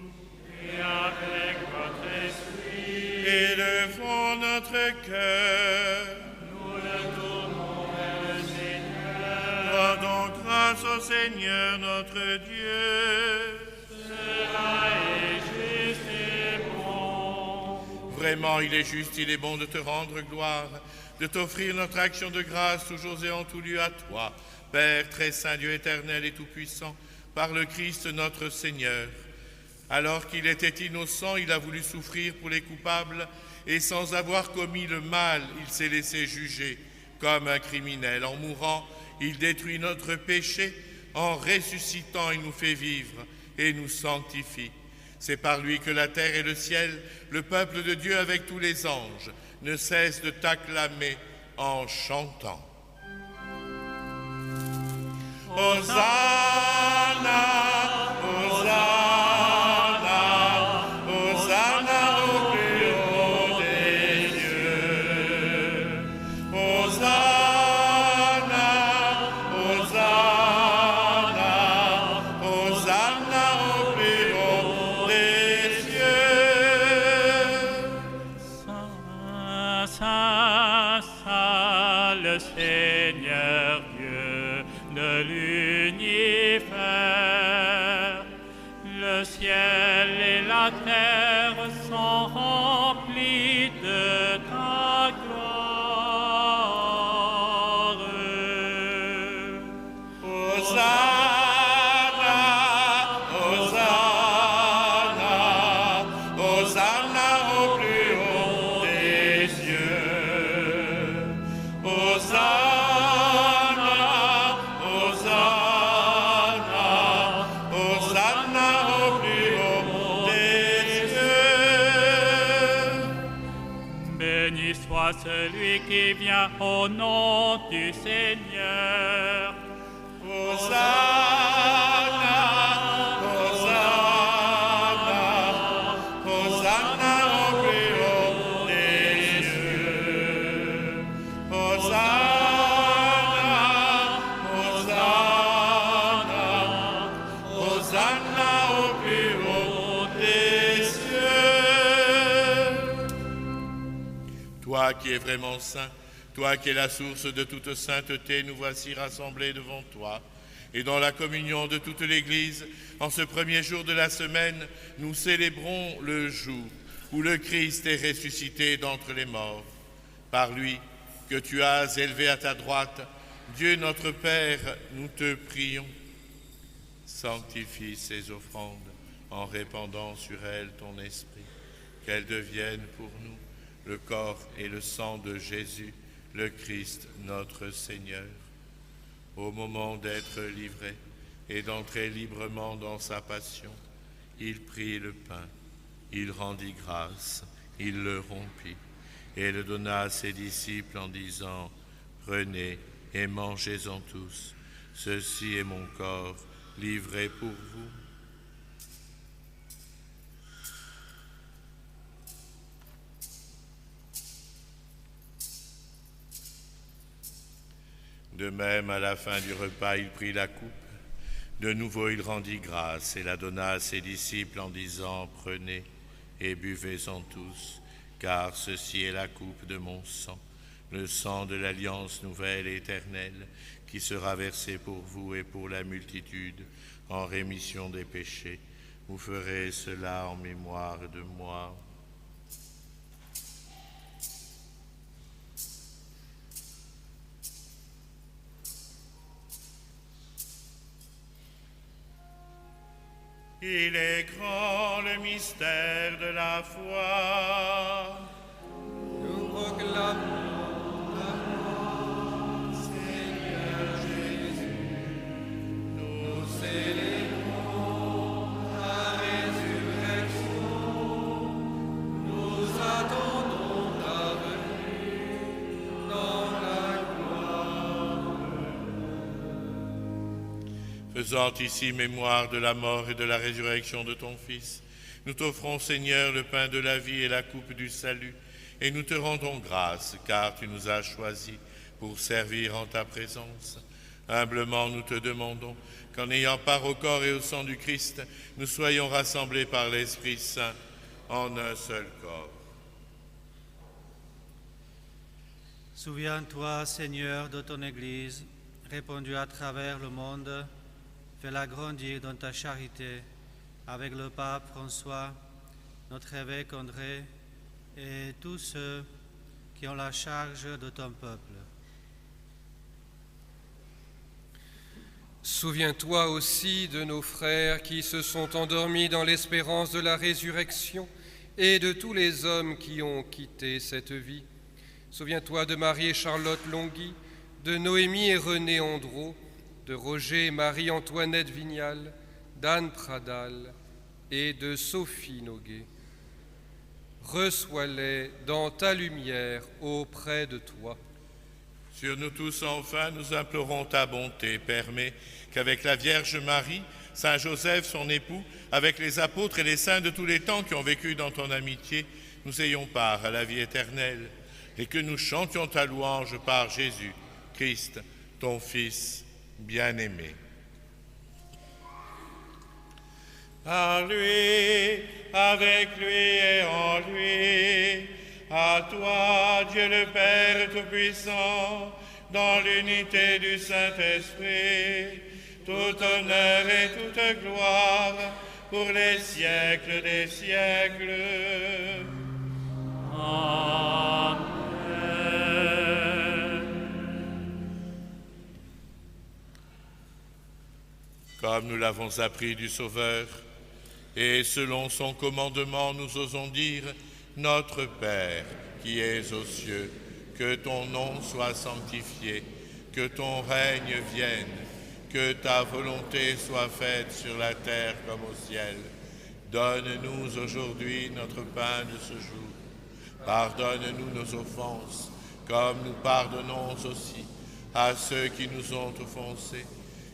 Et avec votre esprit. Élevons notre cœur. Nous le tournons vers le Seigneur. Rendons grâce au Seigneur notre Dieu. Cela est juste et bon. Vraiment, il est juste, il est bon de te rendre gloire, de t'offrir notre action de grâce toujours et en tout lieu à toi, Père très saint, Dieu éternel et tout-puissant, par le Christ notre Seigneur. Alors qu'il était innocent, il a voulu souffrir pour les coupables, et sans avoir commis le mal, il s'est laissé juger comme un criminel. En mourant, il détruit notre péché, en ressuscitant, il nous fait vivre et nous sanctifie. C'est par lui que la terre et le ciel, le peuple de Dieu avec tous les anges, ne cessent de t'acclamer en chantant. Hosanna, Hosanna, Hosanna au plus haut des cieux. Hosanna, Hosanna, Hosanna au plus haut des cieux. Saint, Saint, Saint, le Seigneur Dieu de l'univers. Le ciel et la terre sont remplis de ta gloire. Hosanna, Hosanna, Hosanna au plus haut des cieux. Hosanna, Hosanna, Hosanna au plus haut des cieux. Béni soit celui qui vient au nom du Seigneur. Hosanna, Hosanna, Hosanna au plus haut des cieux. Hosanna, Hosanna, Hosanna au plus haut des cieux. Toi qui es vraiment saint, toi qui es la source de toute sainteté, nous voici rassemblés devant toi. Et dans la communion de toute l'Église, en ce premier jour de la semaine, nous célébrons le jour où le Christ est ressuscité d'entre les morts. Par lui, que tu as élevé à ta droite, Dieu notre Père, nous te prions. Sanctifie ces offrandes en répandant sur elles ton esprit, qu'elles deviennent pour nous le corps et le sang de Jésus, le Christ notre Seigneur. Au moment d'être livré et d'entrer librement dans sa passion, il prit le pain, il rendit grâce, il le rompit et le donna à ses disciples en disant « Prenez et mangez-en tous, ceci est mon corps livré pour vous. » De même, à la fin du repas, il prit la coupe. De nouveau, il rendit grâce et la donna à ses disciples en disant « Prenez et buvez-en tous, car ceci est la coupe de mon sang, le sang de l'alliance nouvelle et éternelle, qui sera versé pour vous et pour la multitude en rémission des péchés. Vous ferez cela en mémoire de moi. » Il est grand le mystère de la foi. Nous proclamons ta mort, Seigneur Jésus. Nous célébrons ta résurrection. Faisant ici mémoire de la mort et de la résurrection de ton Fils, nous t'offrons, Seigneur, le pain de la vie et la coupe du salut, et nous te rendons grâce, car tu nous as choisis pour servir en ta présence. Humblement, nous te demandons qu'en ayant part au corps et au sang du Christ, nous soyons rassemblés par l'Esprit Saint en un seul corps. Souviens-toi, Seigneur, de ton Église, répandue à travers le monde. Fais-la grandir dans ta charité, avec le pape François, notre évêque André, et tous ceux qui ont la charge de ton peuple. Souviens-toi aussi de nos frères qui se sont endormis dans l'espérance de la résurrection et de tous les hommes qui ont quitté cette vie. Souviens-toi de Marie et Charlotte Longhi, de Noémie et René Andreau, de Roger et Marie-Antoinette Vignal, d'Anne Pradal et de Sophie Noguet. Reçois-les dans ta lumière auprès de toi. Sur nous tous, enfin, nous implorons ta bonté. Permets qu'avec la Vierge Marie, Saint Joseph, son époux, avec les apôtres et les saints de tous les temps qui ont vécu dans ton amitié, nous ayons part à la vie éternelle et que nous chantions ta louange par Jésus, Christ, ton Fils bien-aimé. Par lui, avec lui et en lui, à toi, Dieu le Père Tout-Puissant, dans l'unité du Saint-Esprit, tout honneur et toute gloire pour les siècles des siècles. Amen. Comme nous l'avons appris du Sauveur, et selon son commandement, nous osons dire: Notre Père, qui es aux cieux, que ton nom soit sanctifié, que ton règne vienne, que ta volonté soit faite sur la terre comme au ciel. Donne-nous aujourd'hui notre pain de ce jour. Pardonne-nous nos offenses, comme nous pardonnons aussi à ceux qui nous ont offensés.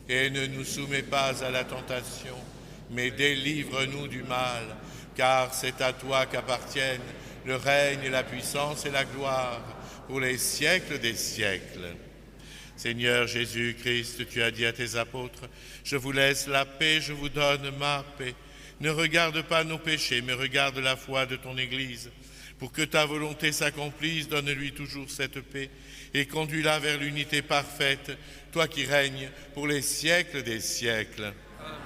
Et ne nous soumets pas à la tentation, mais délivre-nous du mal, car c'est à toi qu'appartiennent le règne, la puissance et la gloire pour les siècles des siècles. Seigneur Jésus-Christ, tu as dit à tes apôtres: je vous laisse la paix, je vous donne ma paix. Ne regarde pas nos péchés, mais regarde la foi de ton Église. Pour que ta volonté s'accomplisse, donne-lui toujours cette paix et conduis-la vers l'unité parfaite, toi qui règnes pour les siècles des siècles. Amen.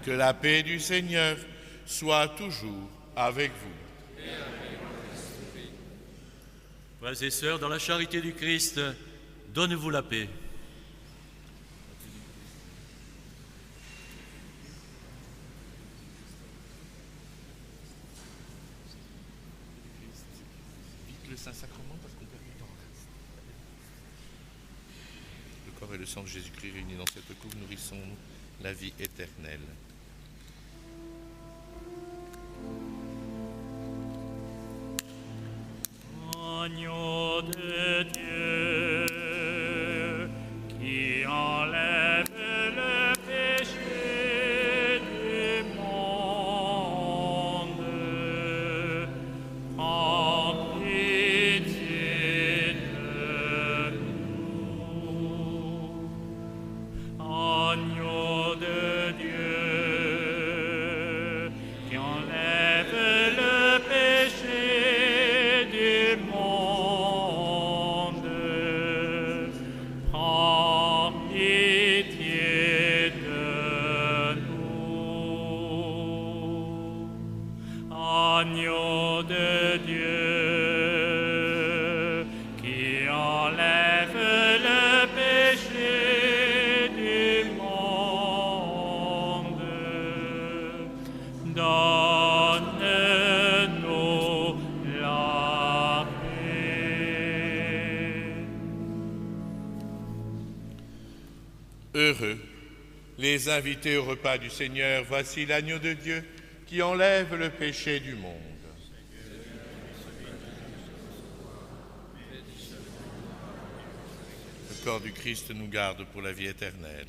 Que la paix du Seigneur soit toujours avec vous. Et avec votre esprit. Frères et sœurs, dans la charité du Christ, donnez-vous la paix. Le Saint-Sacrement, parce qu'on perd du temps. Le corps et le sang de Jésus-Christ réunis dans cette coupe nourrissons la vie éternelle. Agneau de Dieu, qui enlève le péché du monde, prends pitié de nous. Agneau de Dieu, qui enlève le péché du monde, prends pitié de nous. Agneau de Dieu, qui enlève le péché du monde, donne-nous la paix. Heureux les invités au repas du Seigneur. Voici l'agneau de Dieu qui enlève le péché du monde. Le corps du Christ nous garde pour la vie éternelle.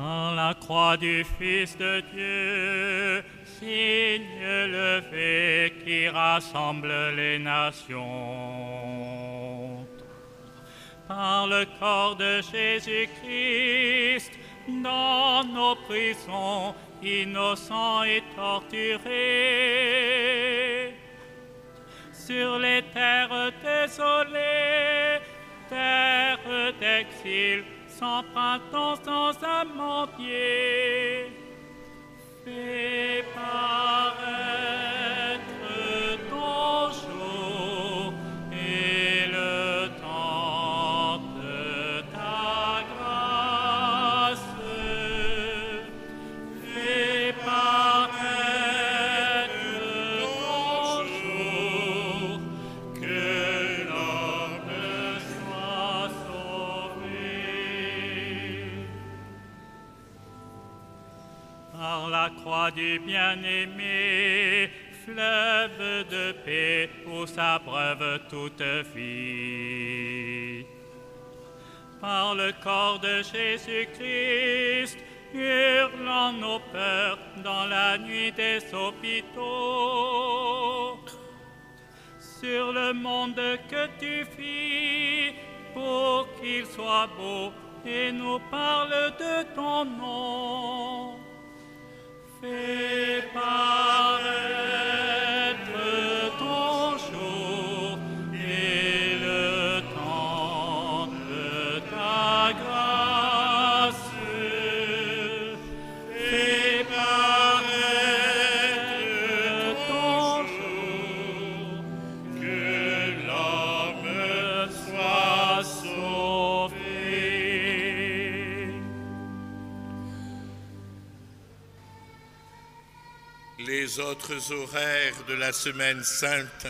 Par la croix du Fils de Dieu, signe levé qui rassemble les nations. Par le corps de Jésus-Christ, dans nos prisons, innocents et torturés, sur les terres désolées, terres d'exil, sans printemps, sans amandier, fais paraître ton jour et le temps de ta grâce. Fais paraître ton jour, que l'homme soit sauvé. Par la croix du bien-aimé, fleuve de paix où s'abreuve toute vie. Par le corps de Jésus-Christ, hurlant nos peurs dans la nuit des hôpitaux, sur le monde que tu fis pour qu'il soit beau et nous parle de ton nom. Fais paraître ton jour et le temps de ta grâce. Fais paraître ton jour, que l'homme soit sauvé. Les autres horaires de la Semaine Sainte.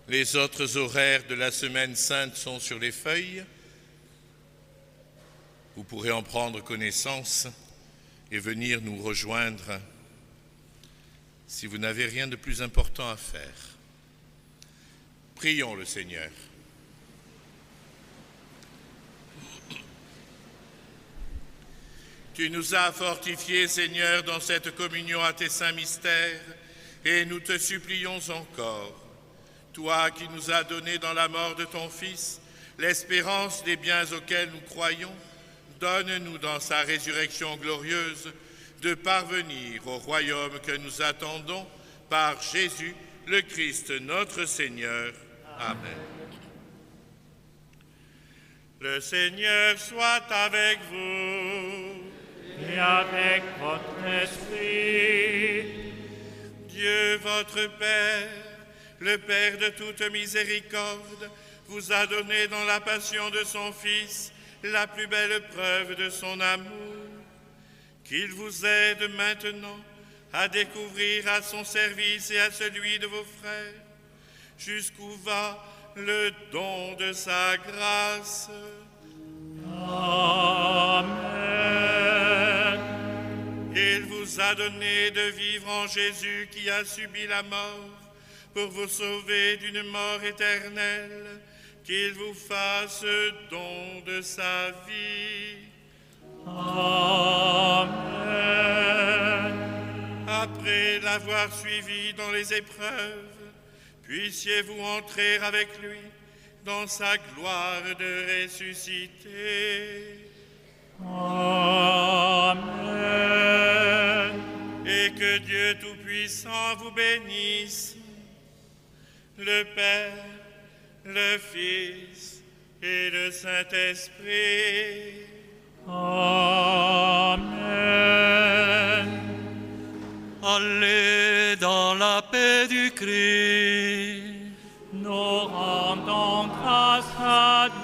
Les autres horaires de la Semaine Sainte sont sur les feuilles. Vous pourrez en prendre connaissance et venir nous rejoindre si vous n'avez rien de plus important à faire. Prions le Seigneur. Tu nous as fortifiés, Seigneur, dans cette communion à tes saints mystères, et nous te supplions encore, toi qui nous as donné dans la mort de ton Fils l'espérance des biens auxquels nous croyons, donne-nous dans sa résurrection glorieuse de parvenir au royaume que nous attendons par Jésus, le Christ, notre Seigneur. Amen. Le Seigneur soit avec vous. Et avec votre esprit, Dieu, votre Père, le Père de toute miséricorde, vous a donné dans la passion de son Fils la plus belle preuve de son amour. Qu'il vous aide maintenant à découvrir à son service et à celui de vos frères jusqu'où va le don de sa grâce. Amen. Il vous a donné de vivre en Jésus qui a subi la mort pour vous sauver d'une mort éternelle, qu'il vous fasse don de sa vie. Amen. Après l'avoir suivi dans les épreuves, puissiez-vous entrer avec lui dans sa gloire de ressuscité. Amen. Et que Dieu Tout-Puissant vous bénisse, le Père, le Fils et le Saint-Esprit. Amen. Allez dans la paix du Christ. Nous rendons grâce à Dieu.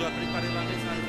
a préparé la messe